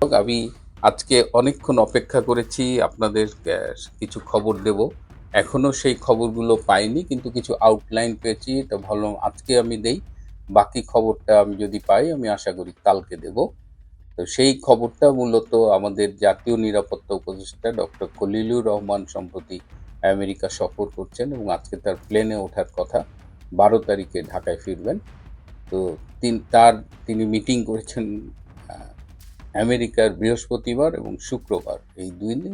আমি আজকে অনেকক্ষণ অপেক্ষা করেছি আপনাদের কিছু খবর দেব। এখনো সেই খবরগুলো পাইনি, কিন্তু কিছু আউটলাইন পেয়েছি। তো ভাবলাম আজকে আমি দেই। বাকি খবরটা আমি যদি পাই আমি আশা করি কালকে দেব। তো সেই খবরটা মূলত আমাদের জাতীয় নিরাপত্তা উপদেষ্টা ডক্টর খলিলুর রহমান সম্প্রতি আমেরিকা সফর করছেন এবং আজকে তার প্লেনে ওঠার কথা। ১২ তারিখে ঢাকায় ফিরবেন। তো তিনি মিটিং করেছেন আ আমেরিকার বৃহস্পতিবার এবং শুক্রবার, এই ২ দিন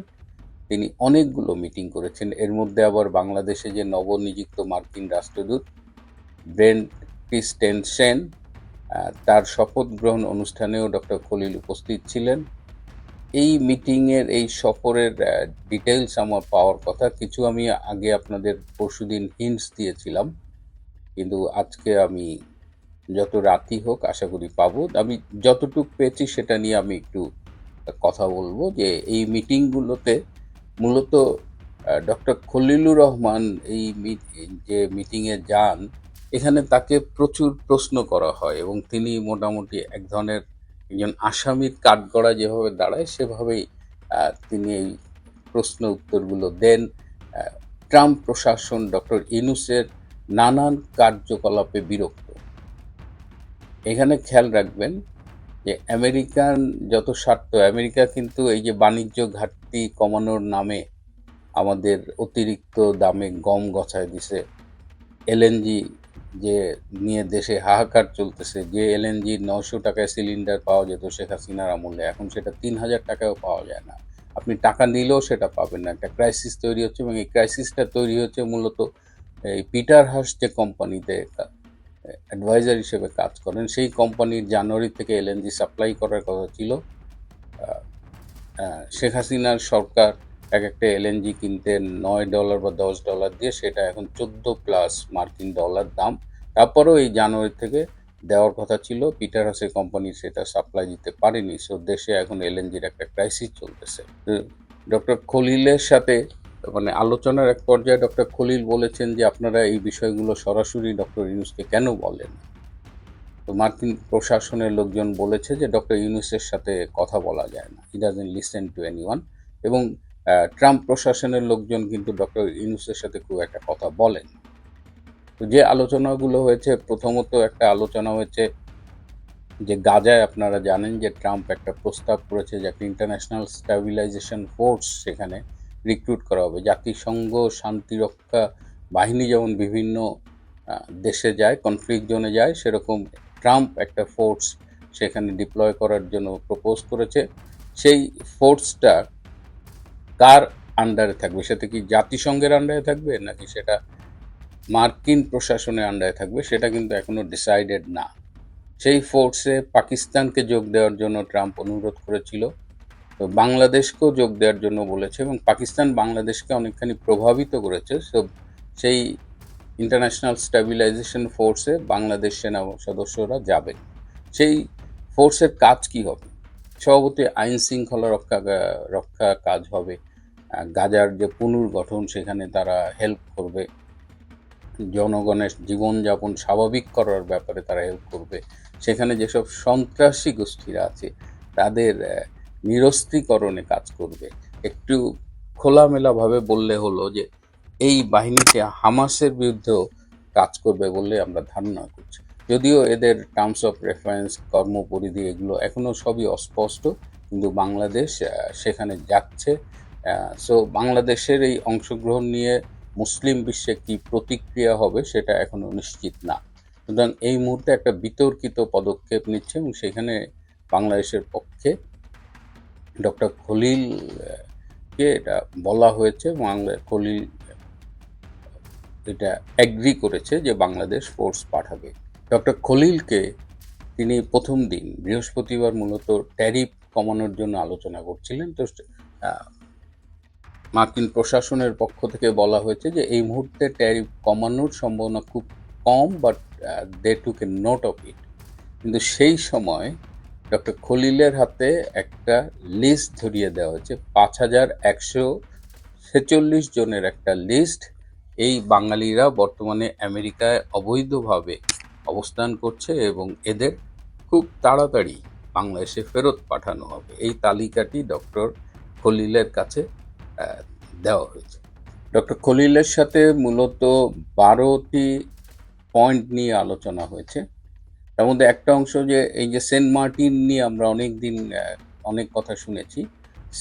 তিনি অনেকগুলো মিটিং করেছেন। এর মধ্যে আবার বাংলাদেশে যে নবনিযুক্ত মার্কিন রাষ্ট্রদূত ব্রেন্ট ক্রিস্টেনসেন, তার শপথ গ্রহণ অনুষ্ঠানেও ডক্টর খলিল উপস্থিত ছিলেন। এই মিটিংয়ের, এই সফরের ডিটেইলস আমার পাওয়ার কথা। কিছু আমি আগে আপনাদের পরশুদিন হিন্টস দিয়েছিলাম। কিন্তু আজকে আমি যত রাতই হোক আশা করি পাবো। আমি যতটুক পেয়েছি সেটা নিয়ে আমি একটু কথা বলবো যে এই মিটিংগুলোতে মূলত ডক্টর খলিলুর রহমান যে মিটিংয়ে যান, এখানে তাকে প্রচুর প্রশ্ন করা হয় এবং তিনি মোটামুটি এক ধরনের একজন আসামির কাঠগড়ায় যেভাবে দাঁড়ায় সেভাবেই তিনি এই প্রশ্ন উত্তরগুলো দেন। ট্রাম্প প্রশাসন ডক্টর ইউনূসের নানান কার্যকলাপে বিরক্ত। এখানে খেয়াল রাখবেন যে আমেরিকান যত স্বার্থ, আমেরিকা কিন্তু এই যে বাণিজ্য ঘাটতি কমানোর নামে আমাদের অতিরিক্ত দামে গম গছায় দিছে। এলএনজি যে নিয়ে দেশে হাহাকার চলতেছে, যে এলএনজি ৯০০ টাকায় সিলিন্ডার পাওয়া যেত শেখ হাসিনার আমলে, এখন সেটা ৩,০০০ টাকায়ও পাওয়া যায় না। আপনি টাকা নিলেও সেটা পাবেন না। একটা ক্রাইসিস তৈরি হচ্ছে এবং এই ক্রাইসিসটা তৈরি হচ্ছে মূলত এই পিটার হাস যে কোম্পানিতে অ্যাডভাইজার হিসেবে কাজ করেন, সেই কোম্পানির জানুয়ারি থেকে এলএনজি সাপ্লাই করার কথা ছিল। শেখ হাসিনার সরকার একটা এলএনজি কিনতে $৯ বা $10 দিয়ে, সেটা এখন 14+ মার্কিন ডলার দাম। তারপরেও এই জানুয়ারি থেকে দেওয়ার কথা ছিল, পিটার হাসের কোম্পানি সেটা সাপ্লাই দিতে পারেনি। সো দেশে এখন এলএনজির একটা ক্রাইসিস চলতেছে। ডক্টর খলিলের সাথে মানে আলোচনার এক পর্যায়ে ডক্টর খলিল বলেছেন যে আপনারা এই বিষয়গুলো সরাসরি ডক্টর ইউনূসকে কেন বলেন? তো মার্কিন প্রশাসনের লোকজন বলেছে যে ডক্টর ইউনূসের সাথে কথা বলা যায় না, he doesn't listen to anyone. এবং ট্রাম্প প্রশাসনের লোকজন কিন্তু ডক্টর ইউনূসের সাথে খুব একটা কথা বলেন। তো যে আলোচনাগুলো হয়েছে, প্রথমত একটা আলোচনা হয়েছে যে গাজায় আপনারা জানেন যে ট্রাম্প একটা প্রস্তাব করেছে যে একটা ইন্টারন্যাশনাল স্ট্যাবিলাইজেশন ফোর্স সেখানে রিক্রুট করা হবে। জাতিসংঘ শান্তিরক্ষা বাহিনী যেমন বিভিন্ন দেশে যায়, কনফ্লিক্ট জোনে যায়, সেরকম ট্রাম্প একটা ফোর্স সেখানে ডিপ্লয় করার জন্য প্রপোজ করেছে। সেই ফোর্সটা কার আন্ডারে থাকবে? সেটা কি জাতিসংঘের আন্ডারে থাকবে নাকি সেটা মার্কিন প্রশাসনের আন্ডারে থাকবে, সেটা কিন্তু এখনো ডিসাইডেড না। সেই ফোর্সে পাকিস্তানকে যোগ দেওয়ার জন্য ট্রাম্প অনুরোধ করেছিল। তো বাংলাদেশকেও যোগ দেওয়ার জন্য বলেছে এবং পাকিস্তান বাংলাদেশকে অনেকখানি প্রভাবিত করেছে। সেই ইন্টারন্যাশনাল স্ট্যাবিলাইজেশন ফোর্সে বাংলাদেশ সেনা সদস্যরা যাবেন। সেই ফোর্সের কাজ কি হবে? স্বভাবতই আইন শৃঙ্খলা রক্ষা কাজ হবে। গাজার যে পুনর্গঠন, সেখানে তারা হেল্প করবে। জনগণের জীবনযাপন স্বাভাবিক করার ব্যাপারে তারা হেল্প করবে। সেখানে যেসব সন্ত্রাসী গোষ্ঠীরা আছে তাদের নিরস্ত্রীকরণে কাজ করবে। একটু খোলামেলাভাবে বললে হলো যে এই বাহিনীতে হামাসের বিরুদ্ধেও কাজ করবে বলে আমরা ধারণা করছি। যদিও এদের টার্মস অফ রেফারেন্স, কর্মপরিধি এগুলো এখনও সবই অস্পষ্ট, কিন্তু বাংলাদেশ সেখানে যাচ্ছে। সো বাংলাদেশের এই অংশগ্রহণ নিয়ে মুসলিম বিশ্বে কি প্রতিক্রিয়া হবে সেটা এখনো নিশ্চিত না। সুতরাং এই মুহূর্তে একটা বিতর্কিত পদক্ষেপ নিচ্ছে এবং সেখানে বাংলাদেশের পক্ষে ডক্টর খলিলকে এটা বলা হয়েছে। খলিল এটা অ্যাগ্রি করেছে যে বাংলাদেশ ফোর্স পাঠাবে। ডক্টর খলিলকে তিনি প্রথম দিন বৃহস্পতিবার মূলত ট্যারিফ কমানোর জন্য আলোচনা করছিলেন। তো মার্কিন প্রশাসনের পক্ষ থেকে বলা হয়েছে যে এই মুহূর্তে ট্যারিফ কমানোর সম্ভাবনা খুব কম, but they took a note of it. কিন্তু সেই সময় ডক্টর খলিলের হাতে একটা লিস্ট ধরিয়ে দেওয়া হয়েছে, ৫,১৪৬ জনের একটা লিস্ট। এই বাঙালিরা বর্তমানে আমেরিকায় অবৈধভাবে অবস্থান করছে এবং এদের খুব তাড়াতাড়ি বাংলাদেশে ফেরত পাঠানো হবে। এই তালিকাটি ডক্টর খলিলের কাছে দেওয়া হয়েছে। ডক্টর খলিলের সাথে মূলত 12টি পয়েন্ট নিয়ে আলোচনা হয়েছে। তার মধ্যে একটা অংশ যে এই যে সেন্ট মার্টিন নিয়ে আমরা অনেক কথা শুনেছি।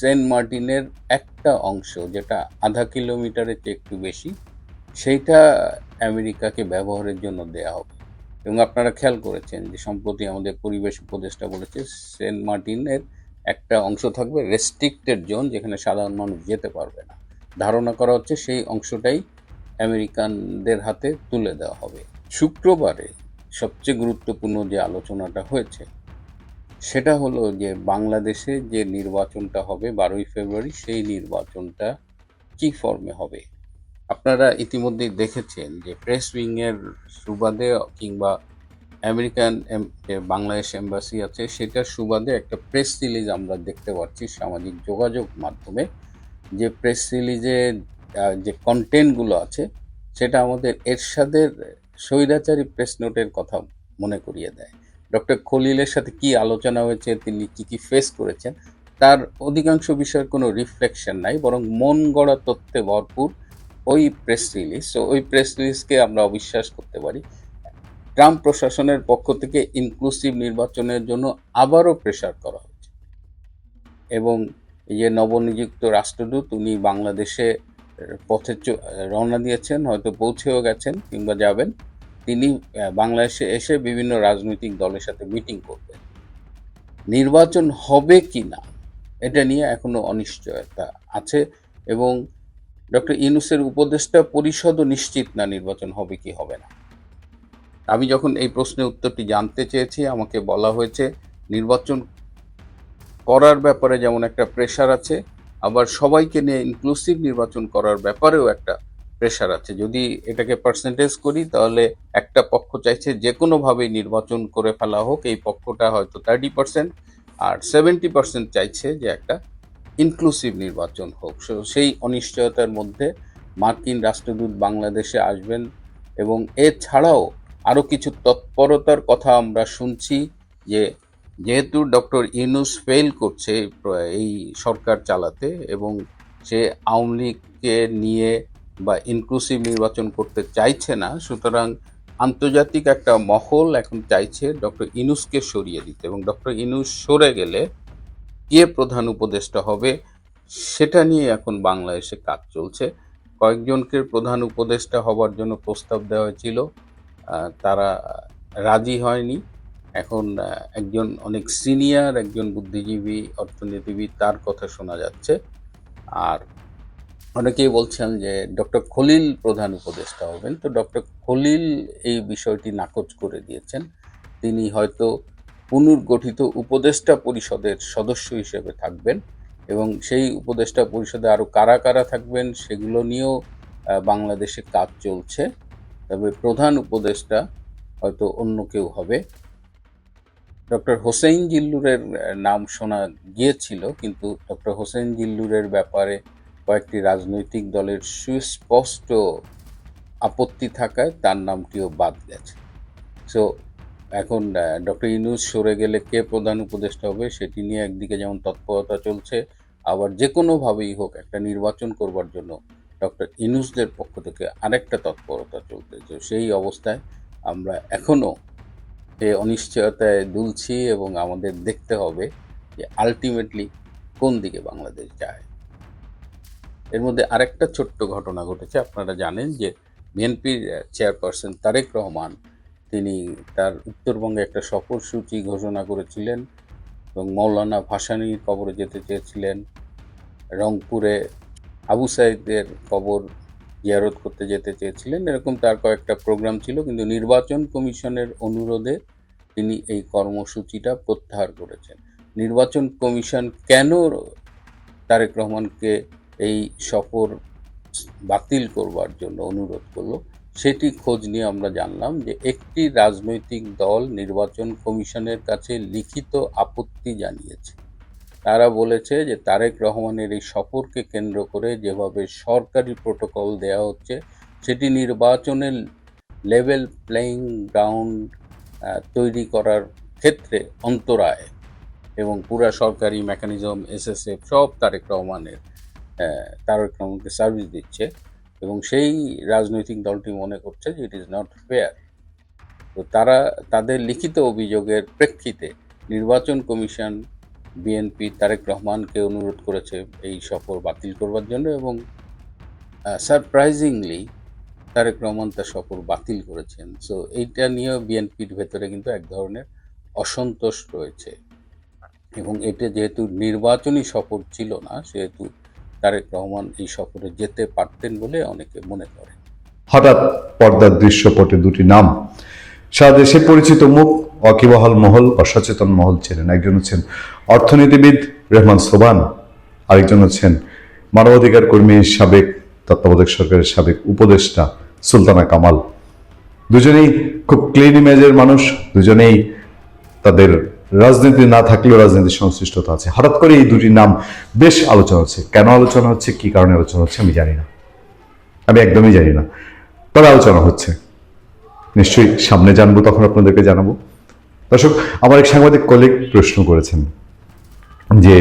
সেন্ট মার্টিনের একটা অংশ যেটা 0.5 কিলোমিটারের চেয়ে একটু বেশি, সেইটা আমেরিকাকে ব্যবহারের জন্য দেয়া হবে। এবং আপনারা খেয়াল করেছেন যে সম্প্রতি আমাদের পরিবেশ উপদেষ্টা বলেছে সেন্ট মার্টিনের একটা অংশ থাকবে রেস্ট্রিক্টেড জোন, যেখানে সাধারণ মানুষ যেতে পারবে না। ধারণা করা হচ্ছে সেই অংশটাই আমেরিকানদের হাতে তুলে দেওয়া হবে। শুক্রবারে সবচেয়ে গুরুত্বপূর্ণ যে আলোচনাটা হয়েছে সেটা হলো যে বাংলাদেশে যে নির্বাচনটা হবে 12ই ফেব্রুয়ারি, সেই নির্বাচনটা কি ফর্মে হবে। আপনারা ইতিমধ্যেই দেখেছেন যে প্রেস উইংয়ের সুবাদে কিংবা আমেরিকান যে বাংলাদেশ এম্বাসি আছে সেটার সুবাদে একটা প্রেস রিলিজ আমরা দেখতে পাচ্ছি সামাজিক যোগাযোগ মাধ্যমে। যে প্রেস রিলিজে যে কন্টেন্টগুলো আছে সেটা আমাদের এরশাদের স্বৈরাচারী প্রেস নোটের কথা মনে করিয়ে দেয়। ডক্টর খলিলের সাথে কি আলোচনা হয়েছে, তিনি কি ফেস করেছেন, তার অধিকাংশ বিষয়ের কোনো রিফ্লেকশন নাই, বরং মন গড়া তথ্যে ভরপুর ওই প্রেস রিলিজ। তো ওই প্রেস রিলিজকে আমরা অবিশ্বাস করতে পারি। ট্রাম্প প্রশাসনের পক্ষ থেকে ইনক্লুসিভ নির্বাচনের জন্য আবারও প্রেশার করা হচ্ছে এবং এই যে নবনিযুক্ত রাষ্ট্রদূত উনি বাংলাদেশে পথে রওনা দিয়েছেন, হয়তো পৌঁছেও গেছেন কিংবা যাবেন। তিনি বাংলাদেশে এসে বিভিন্ন রাজনৈতিক দলের সাথে মিটিং করবেন। নির্বাচন হবে কি না এটা নিয়ে এখনো অনিশ্চয়তা আছে এবং ডক্টর ইউনূসের উপদেষ্টা পরিষদও নিশ্চিত না নির্বাচন হবে কি হবে না। আমি যখন এই প্রশ্নের উত্তরটি জানতে চেয়েছি আমাকে বলা হয়েছে নির্বাচন করার ব্যাপারে যেমন একটা প্রেশার আছে, আবার সবাইকে নিয়ে ইনক্লুসিভ নির্বাচন করার ব্যাপারেও একটা প্রেশার আছে। যদি এটাকে পার্সেন্টেজ করি তাহলে একটা পক্ষ চাইছে যে কোনোভাবেই নির্বাচন করে ফেলা হোক, এই পক্ষটা হয়তো 30%, আর 70% চাইছে যে একটা ইনক্লুসিভ নির্বাচন হোক। সেই অনিশ্চয়তার মধ্যে মার্কিন রাষ্ট্রদূত বাংলাদেশে আসবেন এবং এছাড়াও আরও কিছু তৎপরতার কথা আমরা শুনছি যে যেহেতু ডক্টর ইউনূস ফেল করছে এই সরকার চালাতে এবং সে আওয়ামী লীগকে নিয়ে বা ইনক্লুসিভ নির্বাচন করতে চাইছে না, সুতরাং আন্তর্জাতিক একটা মহল এখন চাইছে ডক্টর ইউনূসকে সরিয়ে দিতে এবং ডক্টর ইউনূস সরে গেলে কে প্রধান উপদেষ্টা হবে সেটা নিয়ে এখন বাংলাদেশে কাজ চলছে। কয়েকজনকে প্রধান উপদেষ্টা হবার জন্য প্রস্তাব দেওয়া হয়েছিল, তারা রাজি হয়নি। এখন একজন অনেক সিনিয়র একজন বুদ্ধিজীবী অর্থনীতিবিদ তার কথা শোনা যাচ্ছে। আর অনেকেই বলছেন যে ডক্টর খলিল প্রধান উপদেষ্টা হবেন। তো ডক্টর খলিল এই বিষয়টি নাকচ করে দিয়েছেন। তিনি হয়তো পুনর্গঠিত উপদেষ্টা পরিষদের সদস্য হিসেবে থাকবেন এবং সেই উপদেষ্টা পরিষদে আরও কারা কারা থাকবেন সেগুলো নিয়েও বাংলাদেশে কাজ চলছে। তবে প্রধান উপদেষ্টা হয়তো অন্য কেউ হবে। ডক্টর হোসেইন জিল্লুরের নাম শোনা গিয়েছিল, কিন্তু ডক্টর হোসেইন জিল্লুরের ব্যাপারে কয়েকটি রাজনৈতিক দলের সুস্পষ্ট আপত্তি থাকায় তার নামটিও বাদ গেছে। সো এখন ডক্টর ইউনূস সরে গেলে কে প্রধান উপদেষ্টা হবে সেটি নিয়ে একদিকে যেমন তৎপরতা চলছে, আবার যে কোনোভাবেই হোক একটা নির্বাচন করবার জন্য ডক্টর ইউনূসদের পক্ষ থেকে আরেকটা তৎপরতা চলতেছে। সেই অবস্থায় আমরা এখনও এই অনিশ্চয়তায় দুলছি এবং আমাদের দেখতে হবে যে আলটিমেটলি কোন দিকে বাংলাদেশ যায়। এর মধ্যে আরেকটা ছোট্ট ঘটনা ঘটেছে। আপনারা জানেন যে বিএনপির চেয়ারপারসন তারেক রহমান তিনি তার উত্তরবঙ্গে একটা সফরসূচি ঘোষণা করেছিলেন এবং মৌলানা ভাসানীর কবরে যেতে চেয়েছিলেন, রংপুরে আবু সাইদের কবর জিয়ারত করতে যেতে চেয়েছিলেন। এরকম তার কয়েকটা প্রোগ্রাম ছিল, কিন্তু নির্বাচন কমিশনের অনুরোধে তিনি এই কর্মসূচিটা প্রত্যাহার করেছেন। নির্বাচন কমিশন কেন তারেক রহমানকে এই সফর বাতিল করবার জন্য অনুরোধ করলো সেটি খোঁজ নিয়ে আমরা জানলাম যে একটি রাজনৈতিক দল নির্বাচন কমিশনের কাছে লিখিত আপত্তি জানিয়েছে। তারা বলেছে যে তারেক রহমানের এই সফরকে কেন্দ্র করে যেভাবে সরকারি প্রোটোকল দেয়া হচ্ছে সেটি নির্বাচনের লেভেল প্লেইং গ্রাউন্ড তৈরি করার ক্ষেত্রে অন্তরায়। এবং পুরা সরকারি মেকানিজম SSF সব তারেক রহমানকে সার্ভিস দিচ্ছে, এবং সেই রাজনৈতিক দলটি মনে করছে যে ইট ইজ নট ফেয়ার। তো তারা তাদের লিখিত অভিযোগের প্রেক্ষিতে নির্বাচন কমিশন বিএনপি তারেক রহমানকে অনুরোধ করেছে এই সফর বাতিল করবার জন্য, এবং সারপ্রাইজিংলি তারেক রহমান তার সফর বাতিল করেছেন। সো এইটা নিয়েও বিএনপির ভেতরে কিন্তু এক ধরনের অসন্তোষ রয়েছে, এবং এটা যেহেতু নির্বাচনী সফর ছিল না, সেহেতু তারেক রহমান এই সফরে যেতে পারতেন বলে অনেকে মনে করেন। হঠাৎ পর্দার দৃশ্যপটে দুটি নাম সারা দেশে পরিচিত মুখ, ওয়াকিবহাল মহল, অসচেতন মহল ছিলেন। একজন হচ্ছেন অর্থনীতিবিদ রেহমান সোবহান, আরেকজন হচ্ছেন মানবাধিকার কর্মী, সাবেক তত্ত্বাবধায়ক সরকারের সাবেক উপদেষ্টা সুলতানা কামাল। দুজনেই খুব ক্লিন ইমেজের মানুষ, দুজনেই তাদের রাজনীতি না থাকলেও রাজনীতির সংশ্লিষ্টতা আছে। হঠাৎ করে এই দুটি নাম বেশ আলোচনা হচ্ছে। কেন আলোচনা হচ্ছে, কি কারণে আলোচনা হচ্ছে আমি জানি না, আমি একদমই জানি না, তবে আলোচনা হচ্ছে। নিশ্চয়ই সামনে জানবো, তখন আপনাদেরকে জানাবো। দর্শক, আমার এক সাংবাদিক কলিগ প্রশ্ন করেছেন যে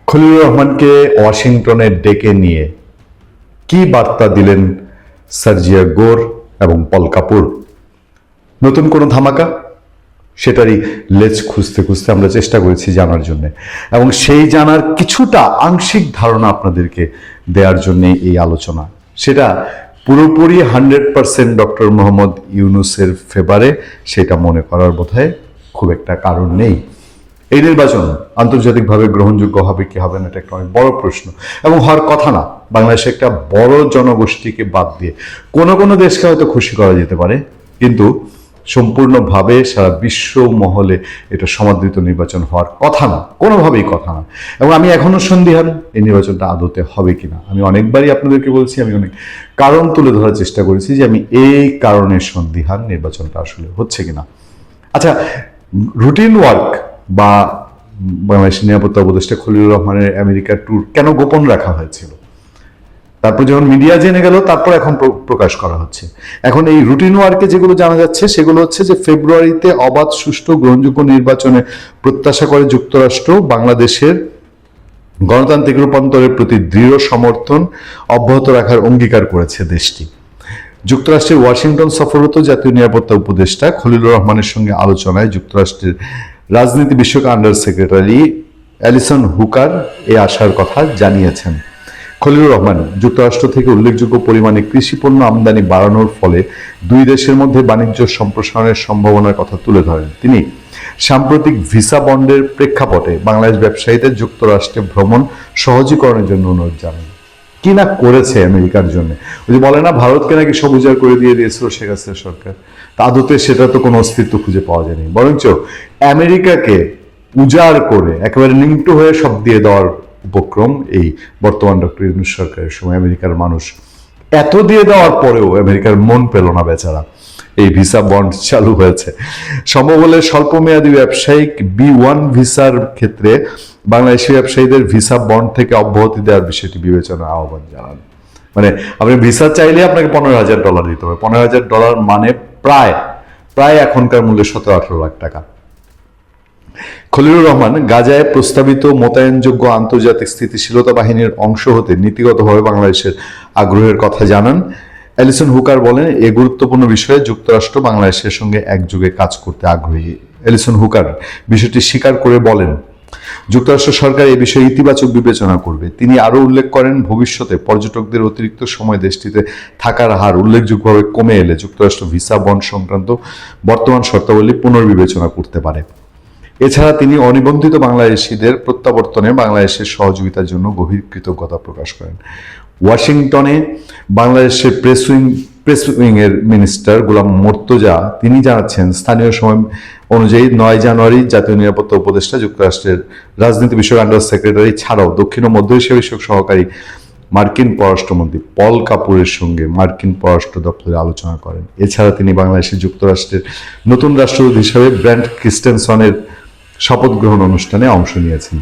খলিলুর রহমানকে ওয়াশিংটনে ডেকে নিয়ে কি বার্তা দিলেন সার্জিয়া গোর এবং পল কাপুর? নতুন কোনো ধামাকা? সেটারই লেজ খুঁজতে খুঁজতে আমরা চেষ্টা করেছি জানার জন্য, এবং সেই জানার কিছুটা আংশিক ধারণা আপনাদেরকে দেওয়ার জন্য এই আলোচনা। সেটা পুরোপুরি 100% ডক্টর মোহাম্মদ ইউনূসের ফেভারে সেটা মনে করার বোধহয় খুব একটা কারণ নেই। এই নির্বাচন আন্তর্জাতিকভাবে গ্রহণযোগ্য হবে কি হবে না, এটা একটা অনেক বড় প্রশ্ন, এবং হওয়ার কথা না। বাংলাদেশে একটা বড় জনগোষ্ঠীকে বাদ দিয়ে কোনো কোনো দেশকে হয়তো খুশি করা যেতে পারে, কিন্তু সম্পূর্ণভাবে সারা বিশ্ব মহলে এটা সমাদৃত নির্বাচন হওয়ার কথা না, কোনোভাবেই কথা না। এবং আমি এখনো সন্দিহান এই নির্বাচনটা আদতে হবে কিনা। আমি অনেকবারই আপনাদেরকে বলছি, আমি অনেক কারণ তুলে ধরার চেষ্টা করেছি যে আমি এই কারণে সন্দিহান নির্বাচনটা আসলে হচ্ছে কিনা। আচ্ছা, রুটিন ওয়ার্ক বা বাংলাদেশের নিরাপত্তা উপদেষ্টা খলিলুর রহমানের আমেরিকার ট্যুর কেন গোপন রাখা হয়েছিল? তারপর যখন মিডিয়া জেনে গেল, তারপর এখন প্রকাশ করা হচ্ছে। এখন এই রুটিন ওয়ার্কে যেগুলো জানা যাচ্ছে সেগুলো হচ্ছে যে ফেব্রুয়ারিতে অবাধ, সুষ্ঠু, গ্রহণযোগ্য নির্বাচনে প্রত্যাশা করে যুক্তরাষ্ট্র বাংলাদেশের গণতান্ত্রিক রূপান্তরের প্রতি দৃঢ় সমর্থন অব্যাহত রাখার অঙ্গীকার করেছে দেশটি। যুক্তরাষ্ট্রের ওয়াশিংটন সফররত জাতীয় নিরাপত্তা উপদেষ্টা খলিলুর রহমানের সঙ্গে আলোচনায় যুক্তরাষ্ট্রের রাজনীতি বিষয়ক আন্ডার সেক্রেটারি অ্যালিসন হুকার এ আশার কথা জানিয়েছেন। খলিলুর রহমান যুক্তরাষ্ট্র থেকে উল্লেখযোগ্য পরিমাণে কৃষিপণ্য আমদানি বাড়ানোর ফলে দুই দেশের মধ্যে বাণিজ্য সম্প্রসারণের সম্ভাবনার কথা তুলে ধরেন। তিনি সাম্প্রতিক ভিসা বন্ডের প্রেক্ষাপটে বাংলাদেশ ব্যবসায়ীদের যুক্তরাষ্ট্রে ভ্রমণ সহজীকরণের জন্য অনুরোধ জানান। কি না করেছে আমেরিকার জন্য! ওই যে বলে না, ভারতকে নাকি সবুজার করে দিয়েছিল শেখ হাসিনা সরকার, তা আদতে সেটা তো কোনো অস্তিত্ব খুঁজে পাওয়া যায়নি। বরঞ্চ আমেরিকাকে উজাড় করে একেবারে নিংটু হয়ে সব দিয়ে দেওয়ার উপক্রম এই বর্তমান ডক্টর ইউনূস সরকারের সময়। আমেরিকার মানুষ এত দিয়ে দেওয়ার পরেও আমেরিকার মন পেল না বেচারা। এই ভিসা বন্ড চালু হয়েছে। সম্ভব হলে স্বল্পমেয়াদী ব্যবসায়িক B1 ভিসার ক্ষেত্রে বাংলাদেশি ব্যবসায়ীদের ভিসা বন্ড থেকে অব্যাহতি দেওয়ার বিষয়টি বিবেচনার আহ্বান জানান। মানে আপনি ভিসা চাইলে আপনাকে $15,000 দিতে হবে। $15,000 মানে প্রায় এখনকার মূল্যে 17-18 লাখ টাকা। খলিলুর রহমান গাজায় প্রস্তাবিত মোতায়েনযোগ্য আন্তর্জাতিক স্থিতিশীলতা বাহিনীর অংশ হতে নীতিগতভাবে বাংলাদেশের আগ্রহের কথা জানান। অ্যালিসন হুকার বলেন, এ গুরুত্বপূর্ণ বিষয়ে যুক্তরাষ্ট্র বাংলাদেশের সঙ্গে একযোগে কাজ করতে আগ্রহী। অ্যালিসন হুকার বিষয়টি স্বীকার করে বলেন, যুক্তরাষ্ট্র সরকার এই বিষয়ে ইতিবাচক বিবেচনা করবে। তিনি আরও উল্লেখ করেন, ভবিষ্যতে পর্যটকদের অতিরিক্ত সময় দেশটিতে থাকার হার উল্লেখযোগ্যভাবে কমে এলে যুক্তরাষ্ট্র ভিসা বন্ড সংক্রান্ত বর্তমান শর্তাবলী পুনর্বিবেচনা করতে পারে। এছাড়া তিনি অনিবন্ধিত বাংলাদেশিদের প্রত্যাবর্তনে বাংলাদেশের সহযোগিতার জন্য গভীর কৃতজ্ঞতা প্রকাশ করেন। ওয়াশিংটনে বাংলাদেশের প্রেস উইং এর মিনিস্টার গোলাম মোর্তজা তিনি জানাচ্ছেন, স্থানীয় সময় অনুযায়ী 9 জানুয়ারি জাতীয় নিরাপত্তা উপদেষ্টা যুক্তরাষ্ট্রের রাজনীতি বিষয়ক আন্ডার সেক্রেটারি ছাড়াও দক্ষিণ ও মধ্য এশিয়া বিষয়ক সহকারী মার্কিন পররাষ্ট্রমন্ত্রী পল কাপুরের সঙ্গে মার্কিন পররাষ্ট্র দপ্তরে আলোচনা করেন। এছাড়া তিনি বাংলাদেশের যুক্তরাষ্ট্রের নতুন রাষ্ট্রদূত হিসেবে ব্র্যান্ট ক্রিস্টেনসনের শপথ গ্রহণ অনুষ্ঠানে অংশ নিয়েছেন।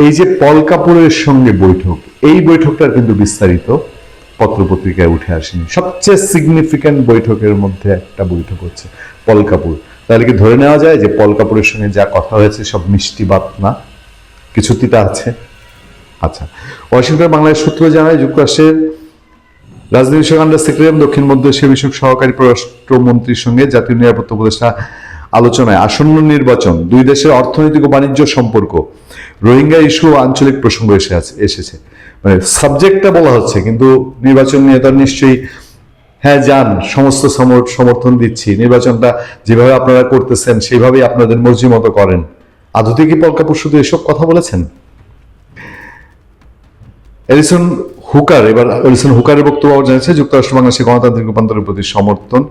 এই যে পল কাপুরের সঙ্গে বৈঠক, এই বৈঠকটার কিন্তু বিস্তারিত পত্রপত্রিকায় উঠে আসেনি। সবচেয়ে সিগনিফিক্যান্ট বৈঠকের মধ্যে একটা বৈঠক হচ্ছে পল কাপুর তাহলে কি ধরে নেওয়া যায় যে পল কাপুরের সঙ্গে যা কথা হয়েছে সব মিষ্টি বাত না, কিছু তিতা আছে? আচ্ছা, ওয়াশিংটন বাংলাদেশ সূত্র জানায় যুক্তরাষ্ট্রের রাজনীতি বিষয়ক আন্ডার সেক্রেটারি দক্ষিণ মধ্য এশিয়া বিষয়ক সহকারী পররাষ্ট্রমন্ত্রীর সঙ্গে জাতীয় নিরাপত্তা উপদেষ্টা আলোচনায় আসন্ন নির্বাচন, দুই দেশের অর্থনৈতিক ও বাণিজ্য সম্পর্ক, রোহিঙ্গা ইস্যু ও আঞ্চলিক প্রসঙ্গ এসেছে। মানে সাবজেক্টটা বলা হচ্ছে, কিন্তু নির্বাচন নিয়ে তার নিশ্চয়ই হ্যাঁ যান, সমস্ত সমর্থন দিচ্ছি, নির্বাচনটা যেভাবে আপনারা করতেছেন সেইভাবেই আপনাদের মর্জি মতো করেন। আদতে কি পল কাপুর শুধু এসব কথা বলেছেন? এলিসন হুকারের বক্তব্য জানিয়েছে যুক্তরাষ্ট্র বাংলাদেশের গণতান্ত্রিক রূপান্তরের প্রতি সমর্থন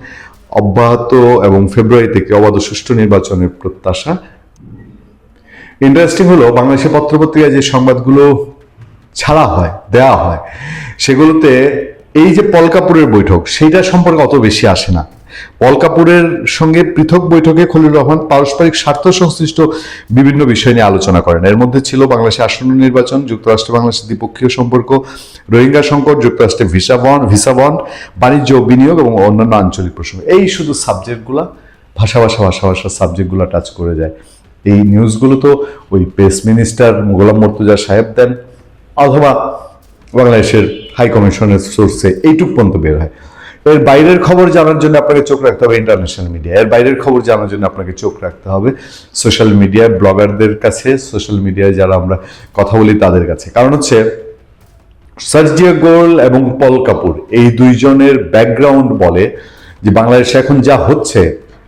অব্যাহত এবং ফেব্রুয়ারি থেকে অবাধ সুষ্ঠু নির্বাচনের প্রত্যাশা। ইন্টারেস্টিং হলো, বাংলাদেশের পত্রপত্রিকায় যে সংবাদগুলো দেয়া হয় সেগুলোতে এই যে পল কাপুরের বৈঠক সেইটা সম্পর্কে অত বেশি আসে না। পল কাপুরের সঙ্গে পৃথক বৈঠকে খলিলুর রহমান পারস্পরিক স্বার্থ সংশ্লিষ্ট বিভিন্ন বিষয় নিয়ে আলোচনা করেন। এর মধ্যে ছিল বাংলাদেশের আসন্ন নির্বাচন, যুক্তরাষ্ট্র বাংলাদেশের দ্বিপক্ষীয় সম্পর্ক, রোহিঙ্গা সংকট, যুক্তরাষ্ট্রের ভিসা বন্ড, বাণিজ্য ও বিনিয়োগ এবং অন্যান্য আঞ্চলিক প্রসঙ্গ। এই শুধু সাবজেক্টগুলা ভাষা সাবজেক্টগুলো টাচ করে যায়। এই নিউজগুলো তো ওই প্রেস মিনিস্টার গোলাম মর্তুজা সাহেব দেন, অথবা বাংলাদেশের হাই কমিশনের সোর্সে এইটুক পর্যন্ত বের হয়। এর বাইরের খবর জানার জন্য আপনাকে চোখ রাখতে হবে ইন্টারন্যাশনাল মিডিয়া, এর বাইরের খবর জানার জন্য আপনাকে চোখ রাখতে হবে সোশ্যাল মিডিয়ায়, ব্লগারদের কাছে, সোশ্যাল মিডিয়ায় যারা আমরা কথা বলি তাদের কাছে। কারণ হচ্ছে সার্জিও গোল এবং পল কাপুর এই দুইজনের ব্যাকগ্রাউন্ড বলে যে বাংলাদেশে এখন যা হচ্ছে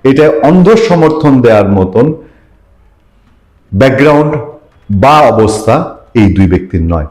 এটা অন্ধ সমর্থন দেওয়ার মতন ব্যাকগ্রাউন্ড বা অবস্থা এই দুই ব্যক্তির নয়।